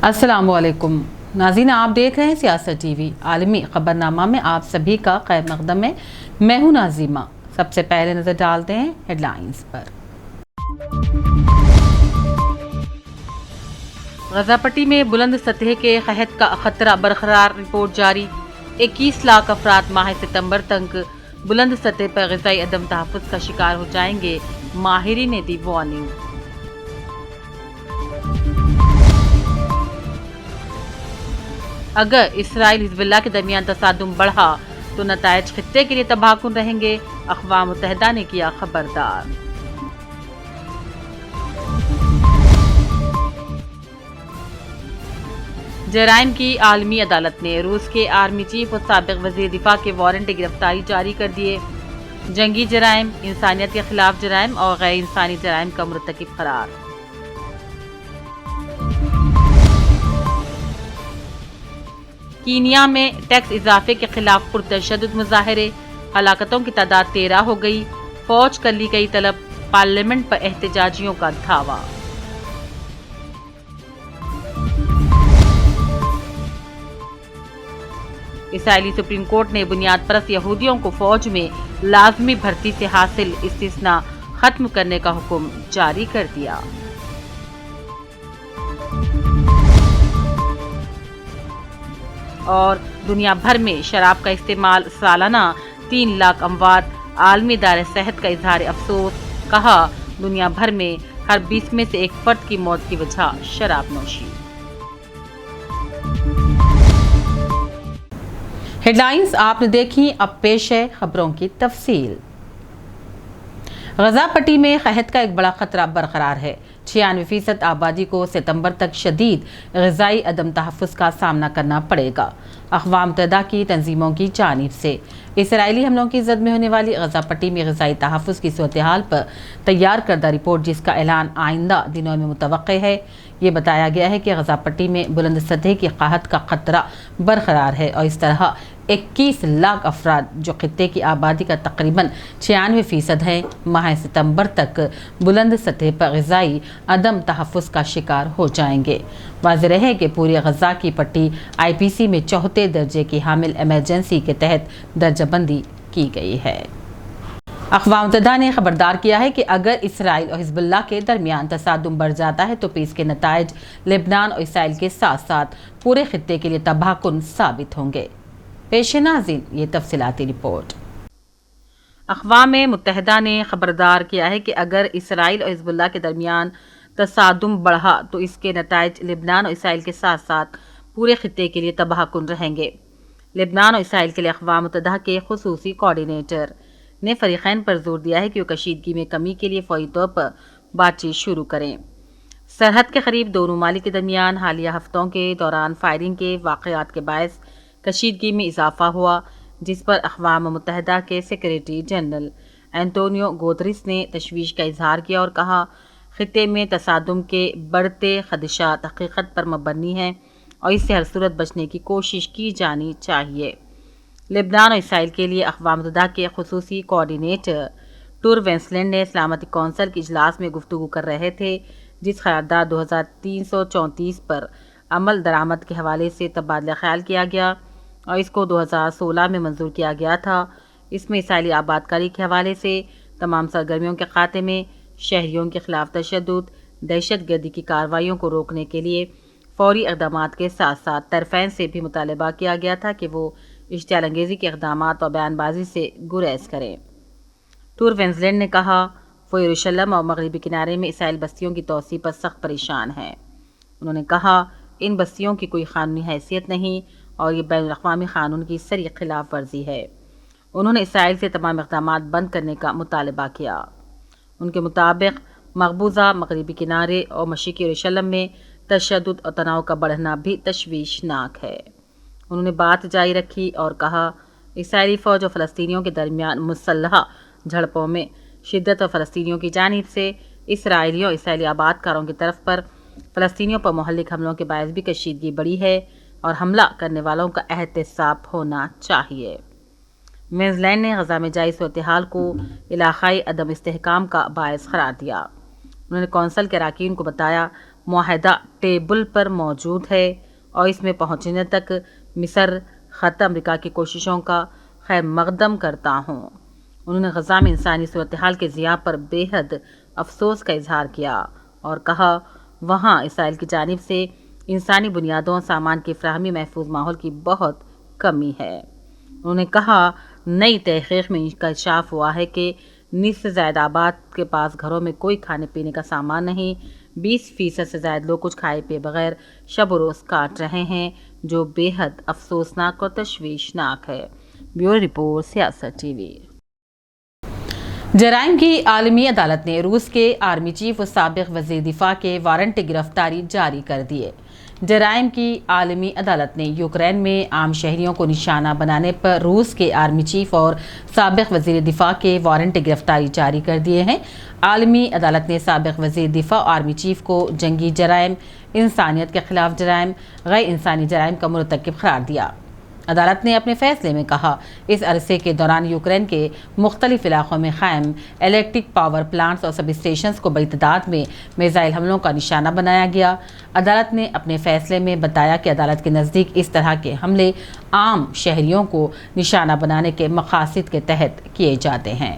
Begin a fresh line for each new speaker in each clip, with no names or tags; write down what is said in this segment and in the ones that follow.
अस्सलाम वालेकुम नाज़रीन, आप देख रहे हैं सियासत टीवी। आलमी खबरनामा में आप सभी का खैर मकदम है। मैं हूं नाज़िमा। सबसे पहले नज़र डालते हैं हेडलाइंस पर। गजा पट्टी में बुलंद सतह के कहत का खतरा बरकरार, रिपोर्ट जारी। 21 लाख अफराद माह सितंबर तक बुलंद सतह पर ग़िज़ाई अदम तहफ़्फ़ुज़ का शिकार हो जाएंगे, माहिरीन ने दी वार्निंग। अगर इसराइल हिज़्बुल्लाह के दरमियान तसादुम बढ़ा तो नताइज खित्ते के लिए तबाहकुन रहेंगे, अक़वाम मुत्तहिदा ने किया खबरदार। जराइम की आलमी अदालत ने रूस के आर्मी चीफ और साबिक़ वज़ीर दिफा के वारंट गिरफ्तारी जारी कर दिए। जंगी जराइम, इंसानियत के खिलाफ जराइम और गैर इंसानी जराइम का मुर्तकिब करार। कीनिया में टैक्स इजाफे के खिलाफ पुरतशद्दुद मुजाहरे, हलाकतों की तादाद 13 हो गई। फौज कर ली गई तलब, पार्लियामेंट पर एहतजाजियों का धावा। इसराइली सुप्रीम कोर्ट ने बुनियाद परस्त यहूदियों को फौज में लाजमी भर्ती से हासिल इस्तिस्ना खत्म करने का हुक्म जारी कर दिया। और दुनिया भर में शराब का इस्तेमाल सालाना 3 लाख अमवात, आलमी इदारे सेहत का इजहार अफसोस, कहा दुनिया भर में हर 20 में से एक फर्द की मौत की वजह शराब नोशी। हेडलाइंस आपने देखी, अब पेश है खबरों की तफसील। गजा पट्टी में कहत का एक बड़ा खतरा बरकरार है। 96% आबादी को सितंबर तक शदीद ग़िज़ाई अदम तहफ़्फ़ुज़ का सामना करना पड़ेगा। अक़वाम मुत्तहिदा की तंजीमों की जानिब से इसराइली हमलों की ज़द में होने वाली गजा पट्टी में ग़िज़ाई तहफ़्फ़ुज़ की सूरत हाल पर तैयार करदा रिपोर्ट, जिसका ऐलान आइंदा दिनों में मुतवक्के है। ये बताया गया है कि गजा पट्टी में बुलंद सतह की कहत का खतरा बरकरार है और इस तरह 21 लाख अफराद, जो खित्ते की आबादी का तकरीबन 96% है, माह सितंबर तक बुलंद सतह पर ग़िज़ाई अदम तहफ़्फ़ुज़ का शिकार हो जाएंगे। वाज़ेह है कि पूरी गजा की पट्टी IPC में 4थे दर्जे की हामिल इमरजेंसी के तहत दर्जाबंदी की गई है। अक़वाम मुत्तहिदा ने खबरदार किया है कि अगर इसराइल और हिज़्बुल्लाह के दरमियान तसादुम बढ़ जाता है तो इसके नताइज लेबनान और इसराइल के साथ साथ पूरे खित्ते के लिए तबाहकुन साबित होंगे। पेश नाज़रीन ये तफसीलाती रिपोर्ट। अक़वाम मुत्तहिदा ने खबरदार किया है कि अगर इसराइल और हिज़्बुल्लाह के दरमियान तसादुम बढ़ा तो इसके नताइज लेबनान और इसराइल के साथ साथ पूरे खित्ते के लिए तबाहकुन रहेंगे। लेबनान और इसराइल के लिए अक़वाम मुत्तहिदा के खुसूसी कोऑर्डिनेटर ने फ़रीक़ैन पर जोर दिया है कि वो कशीदगी में कमी के लिए फ़ौरी तौर पर बातचीत शुरू करें। सरहद के करीब दोनों ममालिक के दरमियान हालिया हफ्तों के दौरान फायरिंग के वाक़यात के बायस कशीदगी में इजाफा हुआ, जिस पर अक़वाम मुत्तहिदा के सेक्रेटरी जनरल एंटोनियो गुतेरेस ने तशवीश का इजहार किया और कहा खित्ते में तसादुम के बढ़ते खदशात हकीकत पर मबनी हैं और इससे हर सूरत बचने की कोशिश की जानी चाहिए। लेबनान और इसराइल के लिए अक़वाम मुत्तहिदा के खुसूसी कोऑर्डिनेटर टूर वेंसलैंड ने सलामती कौंसिल के इजलास में गुफ्तगू कर रहे थे, जिस करारदाद 2334 पर अमल दरामद के हवाले से तबादला ख्याल किया गया और इसको 2016 में मंजूर किया गया था। इसमें इसराइली आबादकारी के हवाले से तमाम सरगर्मियों के खाते में शहरियों के खिलाफ तशद्दुद, दहशत गर्दी की कार्रवाइयों को रोकने के लिए फौरी इक़दामात के साथ साथ तरफ़ैन से भी मुतालबा किया गया था कि वो इश्तियाल अंगेज़ी के इक़दामात और बयानबाजी से गुरेज करें। टूर वेंसलैंड ने कहा वो यरूशलेम और मगरबी किनारे में इसराइल बस्तियों की तोसी पर सख्त परेशान है। उन्होंने कहा इन बस्तियों की कोई कानूनी हैसियत नहीं और ये बैनुल-अक़वामी क़ानून की सरी खिलाफ वर्जी है। उन्होंने इसराइल से तमाम इक़दामात बंद करने का मुतालबा किया। उनके मुताबिक मकबूजा मगरबी किनारे और मशरिक़ी यरूशलेम में तशद्दुद और तनाव का बढ़ना भी तशवीशनाक है। उन्होंने बात जारी रखी और कहा इसराइली फ़ौज और फ़लस्तीनियों के दरमियान मुसल्लह झड़पों में शिद्दत और फ़लस्तीनियों की जानिब से इसराइलियों और इसराइली आबादकारों की तरफ पर फ़लस्तीनियों पर मुहल्लिक हमलों के बायस भी कशीदगी बढ़ी है और हमला करने वालों का एहतसाब होना चाहिए। वेंसलैंड ने गजा में जारी सूरत हाल को इलाक़ाई अदम इस्तेहकाम का बायस करार दिया। उन्होंने कौंसिल के अरकान को बताया معاہدہ ٹیبل پر موجود ہے اور اس میں پہنچنے تک مصر خط امریکہ کی کوششوں کا خیر مقدم کرتا ہوں۔ انہوں نے غزہ میں انسانی صورتحال کے ضیاع پر بے حد افسوس کا اظہار کیا اور کہا وہاں اسرائیل کی جانب سے انسانی بنیادوں سامان کی فراہمی محفوظ ماحول کی بہت کمی ہے۔ انہوں نے کہا نئی تحقیق میں انکشاف ہوا ہے کہ نصف سے زائد آباد کے پاس گھروں میں کوئی کھانے پینے کا سامان نہیں، 20% سے زائد لوگ کچھ کھائے پیے بغیر شب و روز کاٹ رہے ہیں، جو بے حد افسوسناک اور تشویشناک ہے۔ بیورو رپورٹ سیاست ٹی وی۔ جرائم کی عالمی عدالت نے روس کے آرمی چیف و سابق وزیر دفاع کے وارنٹ گرفتاری جاری کر دیے۔ جرائم کی عالمی عدالت نے یوکرین میں عام شہریوں کو نشانہ بنانے پر روس کے آرمی چیف اور سابق وزیر دفاع کے وارنٹ گرفتاری جاری کر دیے ہیں۔ عالمی عدالت نے سابق وزیر دفاع اور آرمی چیف کو جنگی جرائم، انسانیت کے خلاف جرائم، غیر انسانی جرائم کا مرتکب قرار دیا۔ عدالت نے اپنے فیصلے میں کہا اس عرصے کے دوران یوکرین کے مختلف علاقوں میں قائم الیکٹرک پاور پلانٹس اور سب اسٹیشنز کو بڑی تعداد میں میزائل حملوں کا نشانہ بنایا گیا۔ عدالت نے اپنے فیصلے میں بتایا کہ عدالت کے نزدیک اس طرح کے حملے عام شہریوں کو نشانہ بنانے کے مقاصد کے تحت کیے جاتے ہیں۔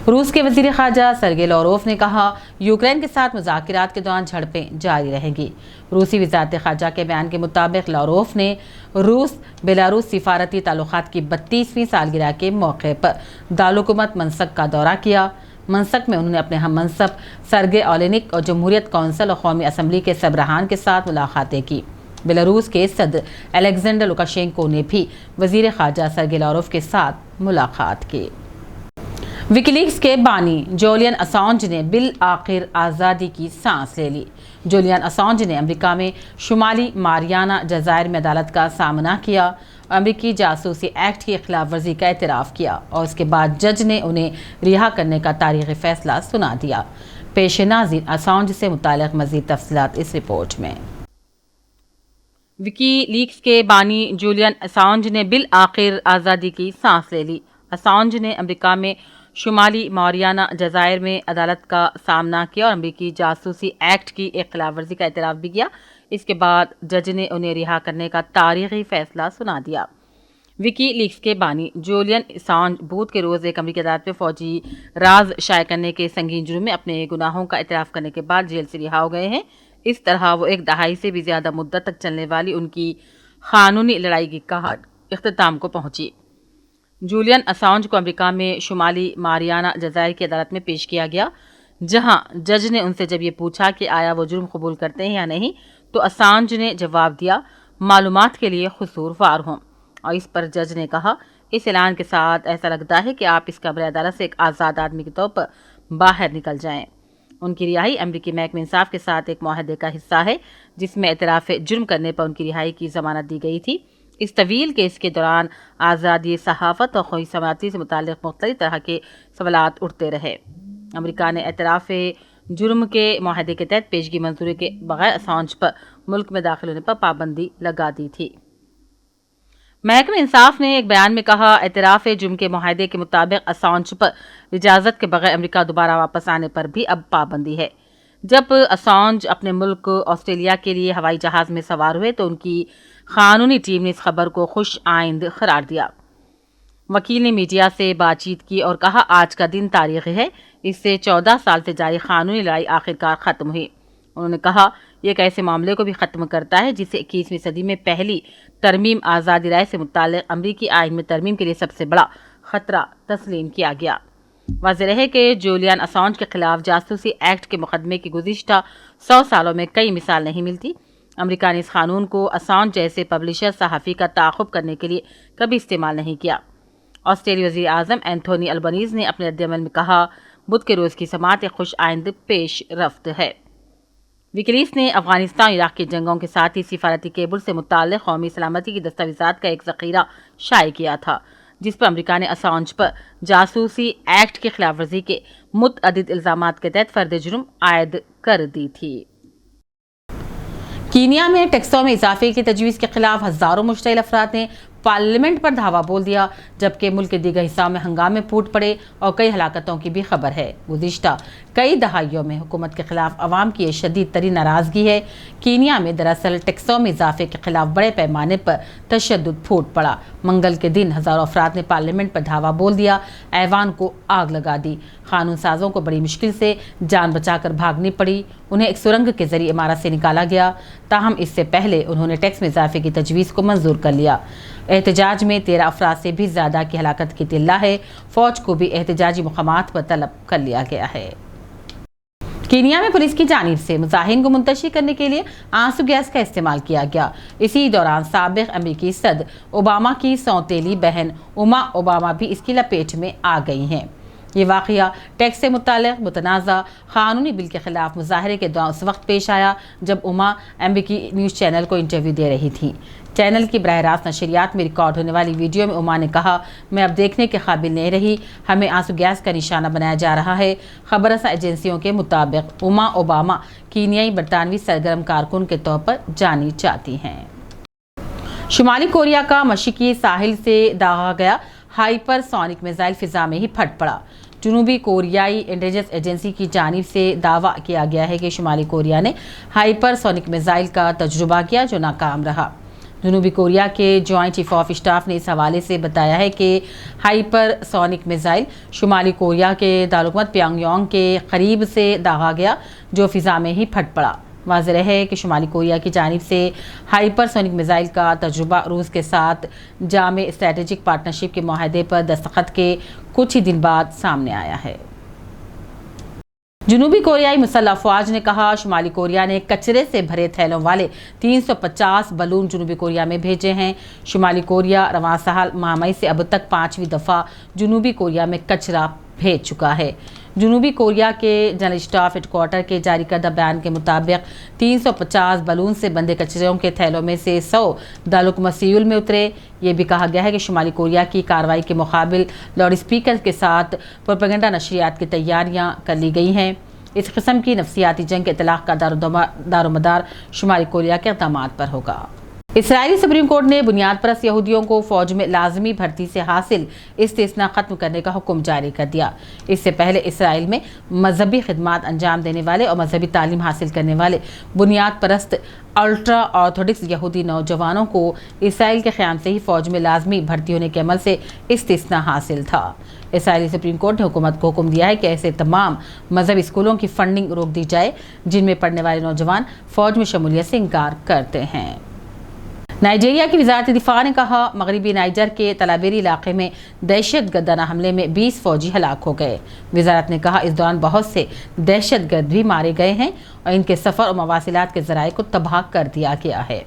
روس کے وزیر خارجہ سرگئی لاروف نے کہا یوکرین کے ساتھ مذاکرات کے دوران جھڑپیں جاری رہیں گی۔ روسی وزارت خارجہ کے بیان کے مطابق لاروف نے روس بیلاروس سفارتی تعلقات کی 32ویں سالگرہ کے موقع پر دارالحکومت منسک کا دورہ کیا۔ منسک میں انہوں نے اپنے ہم منصب سرگئی اولینک اور جمہوریت کونسل اور قومی اسمبلی کے سربراہان کے ساتھ ملاقاتیں کی۔ بیلاروس کے صدر الیگزینڈر لوکاشینکو نے بھی وزیر خارجہ سرگئی لاروف کے ساتھ ملاقات کی۔ وکی لیکس کے بانی جولین اسانج نے بالآخر آزادی کی سانس لے لی۔ جولین اسانج نے امریکہ میں شمالی ماریانا جزائر میں عدالت کا سامنا کیا اور امریکی جاسوسی ایکٹ کی خلاف ورزی کا اعتراف کیا اور اس کے بعد جج نے انہیں رہا کرنے کا تاریخی فیصلہ سنا دیا۔ پیش نظر اسانج سے متعلق مزید تفصیلات اس رپورٹ میں۔ وکی لیکس کے بانی جولین اسانج نے بالآخر آزادی کی سانس لے لی۔ اسانج نے امریکہ میں شمالی ماریانا جزائر میں عدالت کا سامنا کیا اور امریکی جاسوسی ایکٹ کی ایک خلاف ورزی کا اعتراف بھی کیا۔ اس کے بعد جج نے انہیں رہا کرنے کا تاریخی فیصلہ سنا دیا۔ وکی لیکس کے بانی جولین اسانج بدھ کے روز ایک امریکی عدالت میں فوجی راز شائع کرنے کے سنگین جرم میں اپنے گناہوں کا اعتراف کرنے کے بعد جیل سے رہا ہو گئے ہیں۔ اس طرح وہ ایک دہائی سے بھی زیادہ مدت تک چلنے والی ان کی قانونی لڑائی کی کہانی اختتام کو پہنچی۔ جولین اسانج کو امریکہ میں شمالی ماریانا جزائر کی عدالت میں پیش کیا گیا، جہاں جج نے ان سے جب یہ پوچھا کہ آیا وہ جرم قبول کرتے ہیں یا نہیں تو اسانج نے جواب دیا معلومات کے لیے قصوروار ہوں، اور اس پر جج نے کہا اس اعلان کے ساتھ ایسا لگتا ہے کہ آپ اس کمرے عدالت سے ایک آزاد آدمی کے طور پر باہر نکل جائیں۔ ان کی رہائی امریکی محکمہ انصاف کے ساتھ ایک معاہدے کا حصہ ہے جس میں اعتراف جرم کرنے پر ان کی رہائی کی ضمانت دی گئی تھی۔ اس طویل کیس کے دوران آزادی صحافت اور خود سماعتی سے متعلق مختلف طرح کے سوالات اٹھتے رہے۔ امریکہ نے اعتراف جرم کے معاہدے کے تحت پیشگی منظوری کے بغیر اسانج پر ملک میں داخل ہونے پر پابندی لگا دی تھی۔ محکمہ انصاف نے ایک بیان میں کہا اعتراف جرم کے معاہدے کے مطابق اسانج پر اجازت کے بغیر امریکہ دوبارہ واپس آنے پر بھی اب پابندی ہے۔ جب اسانج اپنے ملک آسٹریلیا کے لیے ہوائی جہاز میں سوار ہوئے تو ان کی قانونی ٹیم نے اس خبر کو خوش آئند قرار دیا۔ وکیل نے میڈیا سے بات چیت کی اور کہا آج کا دن تاریخی ہے، اس سے 14 سال سے جاری قانونی لڑائی آخرکار ختم ہوئی۔ انہوں نے کہا یہ ایک ایسے معاملے کو بھی ختم کرتا ہے جسے 21ویں صدی میں پہلی ترمیم آزادی رائے سے متعلق امریکی آئین میں ترمیم کے لیے سب سے بڑا خطرہ تسلیم کیا گیا۔ واضح رہے کہ جولین اسانج کے خلاف جاسوسی ایکٹ کے مقدمے کی گزشتہ 100 سالوں میں کئی مثال نہیں ملتی۔ امریکہ نے اس قانون کو اسانج جیسے پبلشر صحافی کا تعاقب کرنے کے لیے کبھی استعمال نہیں کیا۔ آسٹریلی وزیر اعظم اینتھونی البنیز نے اپنے رد عمل میں کہا بدھ کے روز کی سماعت ایک خوش آئند پیش رفت ہے۔ وکی لیکس نے افغانستان عراق کی جنگوں کے ساتھ ہی سفارتی کیبل سے متعلق قومی سلامتی کی دستاویزات کا ایک ذخیرہ شائع کیا تھا جس پر امریکہ نے اسانج پر جاسوسی ایکٹ کی خلاف ورزی کے متعدد الزامات کے تحت فرد جرم عائد کر دی تھی۔ کینیا میں ٹیکسوں میں اضافے کی تجویز کے خلاف ہزاروں مشتعل افراد نے पार्लियामेंट पर धावा बोल दिया, जबकि मुल्क के दीगर हिस्सों में हंगामे फूट पड़े और कई हलाकतों की भी खबर है। गुज़िश्ता कई दहाइयों में हुकूमत के खिलाफ अवाम की शदीद तरीन नाराज़गी है। कीनिया में दरअसल टैक्सों में इजाफे के खिलाफ बड़े पैमाने पर तशद्दुद फूट पड़ा। मंगल के दिन हज़ारों अफराद ने पार्लियामेंट पर धावा बोल दिया, ऐवान को आग लगा दी। कानून साजों को बड़ी मुश्किल से जान बचाकर भागनी पड़ी। उन्हें एक सुरंग के जरिए इमारत से निकाला गया, ताहम इससे पहले उन्होंने टैक्स में इजाफे की तजवीज़ को मंजूर कर लिया। एहतजाज में 13 अफराद से भी ज़्यादा की हलाकत की इत्तला है। फ़ौज को भी एहतजाजी मकामात पर तलब कर लिया गया है। कीनिया में पुलिस की जानिब से मुजाहिरीन को मुंतशिर करने के लिए आंसू गैस का इस्तेमाल किया गया। इसी दौरान साबिक अमेरिकी सदर ओबामा की सौतेली बहन उमा ओबामा भी इसकी लपेट में आ गई हैं। ये वाक़या टैक्स से मुताल्लिक़ मुतनाज़ा क़ानूनी बिल के खिलाफ मुजाहरे के दौरान उस वक्त पेश आया जब उमा अमेरिकी न्यूज़ चैनल को इंटरव्यू दे रही थी। चैनल की बराह रास्त नशरियात में रिकॉर्ड होने वाली वीडियो में उमा ने कहा, मैं अब देखने के काबिल नहीं रही, हमें आंसू गैस का निशाना बनाया जा रहा है। खबर रसा एजेंसियों के मुताबिक उमा ओबामा कीनियाई बरतानवी सरगर्म कारकुन के तौर पर जानी जाती हैं। शुमाली कोरिया का मशरिकी साहिल से दागा गया हाइपरसोनिक मिसाइल फिजा में ही फट पड़ा। जनूबी कोरियाई इंटेलिजेंस एजेंसी की जानिब से दावा किया गया है कि शुमाली कोरिया ने हाइपरसोनिक मिसाइल का तजुर्बा किया जो नाकाम रहा। जनूबी कोरिया के जॉइंट चीफ ऑफ स्टाफ ने इस हवाले से बताया है कि हाइपरसोनिक मिसाइल शुमाली कोरिया के दारुकमत प्यांगयांग के करीब से दागा गया जो फिजा में ही फट पड़ा। वाज़ेह है कि शुमाली कोरिया की जानिब से हाइपरसोनिक मिसाइल का तजुर्बा रूस के साथ जामे स्ट्रेटेजिक पार्टनरशिप के मुआहदे पर दस्तखत के कुछ ही दिन बाद सामने आया है। जनूबी कोरियाई मुसल्लह अफवाज ने कहा, शुमाली कोरिया ने कचरे से भरे थैलों वाले 350 बलून जनूबी कोरिया में भेजे हैं। शुमाली कोरिया रवां साल माह मई से अब तक 5वीं दफ़ा जनूबी कोरिया में कचरा भेज चुका है। जनूबी कोरिया के जनरल स्टाफ हेडक्वार्टर के जारी करदा बयान के मुताबिक 350 बलून से बंधे कचरों के थैलों में से 100 दारुकमत सियोल में उतरे। ये भी कहा गया है कि शुमाली कोरिया की कार्रवाई के मुकाबिल लाउड स्पीकर के साथ प्रोपेगेंडा नशरियात की तैयारियां कर ली गई हैं। इस किस्म की नफसियाती जंग के इतलाक़ का दारोमदार शुमाली कोरिया के इक़दामात पर होगा। इसराइली सुप्रीम कोर्ट ने बुनियाद परस्त यहूदियों को फौज में लाजमी भर्ती से हासिल इस्तिस्ना खत्म करने का हुक्म जारी कर दिया। इससे पहले इसराइल में मजहबी खिदमात अंजाम देने वाले और मजहबी तालीम हासिल करने वाले बुनियाद परस्त अल्ट्रा ऑर्थोडॉक्स यहूदी नौजवानों को इसराइल के क़याम से ही फौज में लाजमी भर्ती होने के अमल से इस्तिस्ना हासिल था। इसराइली सुप्रीम कोर्ट ने हुकूमत को हुक्म दिया है कि ऐसे तमाम मजहबी स्कूलों की फंडिंग रोक दी जाए जिनमें पढ़ने वाले नौजवान फौज में शमूलियत से इनकार करते हैं। नाइजीरिया की वज़ारत दिफा ने कहा, मगरबी नाइजर के तलाबेरी इलाके में दहशतगर्दाना हमले में 20 फौजी हलाक हो गए। वज़ारत ने कहा, इस दौरान बहुत से दहशतगर्द भी मारे गए हैं और इनके सफ़र और मवासिलात के ज़राए को तबाह कर दिया गया है।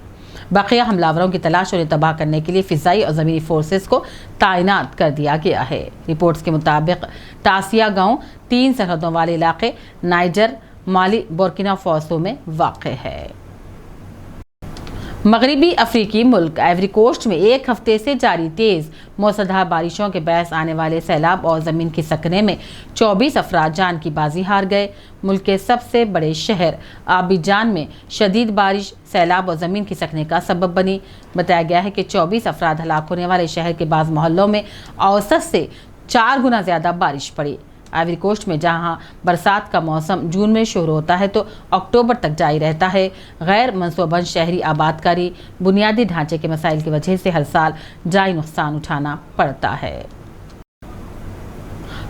बकिया हमलावरों की तलाश और उन्हें तबाह करने के लिए फ़िज़ाई और ज़मीनी फोर्सेस को तैनात कर दिया गया है। रिपोर्ट्स के मुताबिक तासिया गाँव 3 सरहदों वाले इलाके नाइजर, माली, बुर्किना फासो में वाक़ है। मगरबी अफ्रीकी मुल्क आइवरी कोस्ट में एक हफ्ते से जारी तेज़ मूसलाधार बारिशों के बायस आने वाले सैलाब और ज़मीन खिसकने में 24 अफराद जान की बाजी हार गए। मुल्क के सबसे बड़े शहर आबिजान में शदीद बारिश सैलाब और ज़मीन खिसकने का सबब बनी। बताया गया है कि 24 अफराद हलाक होने वाले शहर के बाज़ मोहल्लों में औसत से 4 गुना ज़्यादा बारिश पड़ी। आइवरी कोस्ट में जहां बरसात का मौसम जून में शुरू होता है तो अक्टूबर तक जारी रहता है। गैर मनसूबाबंद शहरी आबादकारी बुनियादी ढांचे के मसाइल की वजह से हर साल जारी नुकसान उठाना पड़ता है।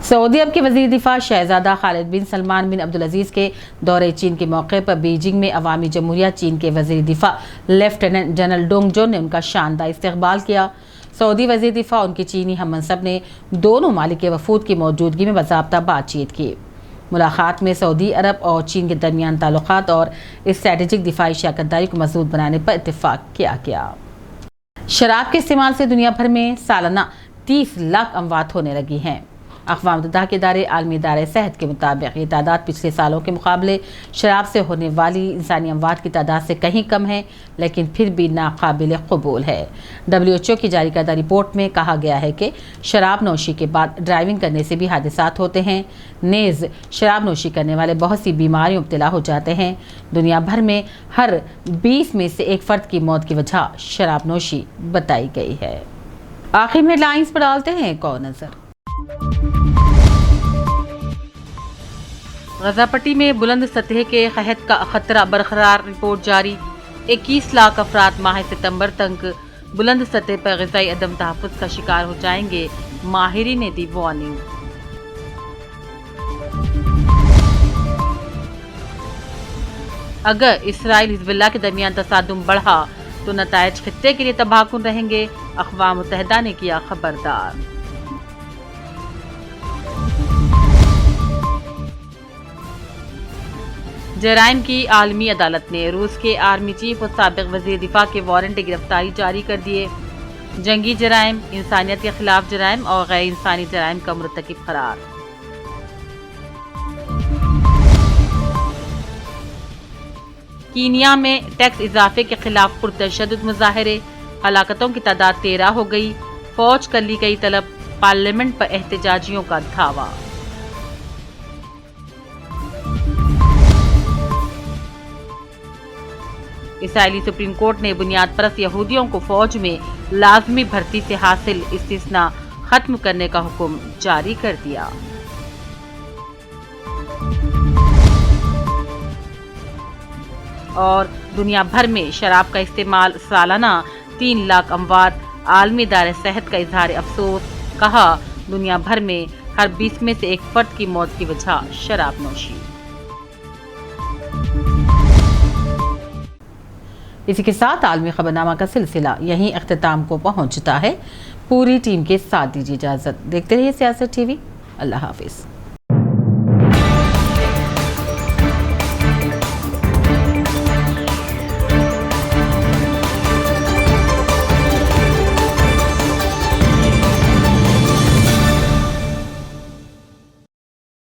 सऊदी अरब के वज़ीर दिफा शहजादा खालिद बिन सलमान बिन अब्दुल अजीज़ के दौरे चीन के मौके पर बीजिंग में अवामी जमहूरिया चीन के वज़ीर दिफा लेफ्टिनेंट जनरल डोंग जोन ने उनका शानदार इस्तकबाल किया। सऊदी वज़ीर दिफा उनके चीनी हम मनसब ने दोनों मालिक के वफूद की मौजूदगी में बाज़ाब्ता बातचीत की। मुलाकात में सऊदी अरब और चीन के दरमियान ताल्लुकात और स्ट्रेटेजिक दिफाई शराकतदारी को मज़बूत बनाने पर इत्तेफाक किया गया। शराब के इस्तेमाल से दुनिया भर में सालाना 30 लाख अमवात होने लगी हैं। अक़वाम मुत्तहिदा के इदारे आलमी इदारे सेहत के मुताबिक ये तादाद पिछले सालों के मुकाबले शराब से होने वाली इंसानी अमवात की तादाद से कहीं कम है, लेकिन फिर भी नाकाबिल कबूल है। WHO की जारी करदा रिपोर्ट में कहा गया है कि शराब नोशी के बाद ड्राइविंग करने से भी हादसात होते हैं। नेज़ शराब नोशी करने वाले बहुत सी बीमारियों में मुब्तला हो जाते हैं। दुनिया भर में हर 20 में से एक फ़र्द की मौत की वजह शराब नोशी बताई गई है। आखिर में हेडलाइंस पर डालते हैं एक और नजर। गजापट्टी में बुलंद सतह के कहत का खतरा बरकरार, रिपोर्ट जारी। 21 लाख अफराद माह सितंबर तक बुलंद सतह पर ग़िज़ाई अदम तहफ़्फ़ुज़ का शिकार हो जाएंगे, माहिरीन ने दी वार्निंग। अगर इसराइल हिज़्बुल्लाह के दरमियान तसादुम बढ़ा तो नताइज खित्ते के लिए तबाहकुन रहेंगे, अक़वाम मुत्तहिदा ने किया खबरदार। जराइम की आलमी अदालत ने रूस के आर्मी चीफ और साबिक़ वज़ीर दिफा के वारंट गिरफ्तारी जारी कर दिए। जंगी जराइम, इंसानियत के खिलाफ जराइम और गैर इंसानी जराइम का मुर्तकिब करार। कीनिया में टैक्स इजाफे के खिलाफ पुरतशद्दुद मुजाहरे, हलाकतों की तादाद 13 हो गई। फौज कर ली गई तलब, पार्लियामेंट पर एहतजाजियों का धावा। इसराइली सुप्रीम कोर्ट ने बुनियाद परस्त यहूदियों को फौज में लाजमी भर्ती से हासिल इस्तिस्ना खत्म करने का हुक्म जारी कर दिया। और दुनिया भर में शराब का इस्तेमाल, सालाना 3 लाख अमवात, आलमी इदारे सेहत का इजहार अफसोस, कहा दुनिया भर में हर 20 में से एक फर्द की मौत की वजह शराब नोशी। इसी के साथ आलमी खबरनामा का सिलसिला यहीं अख्तिताम को पहुंचता है। पूरी टीम के साथ दीजिए इजाजत। देखते रहिए सियासत टीवी। अल्लाह हाफिज।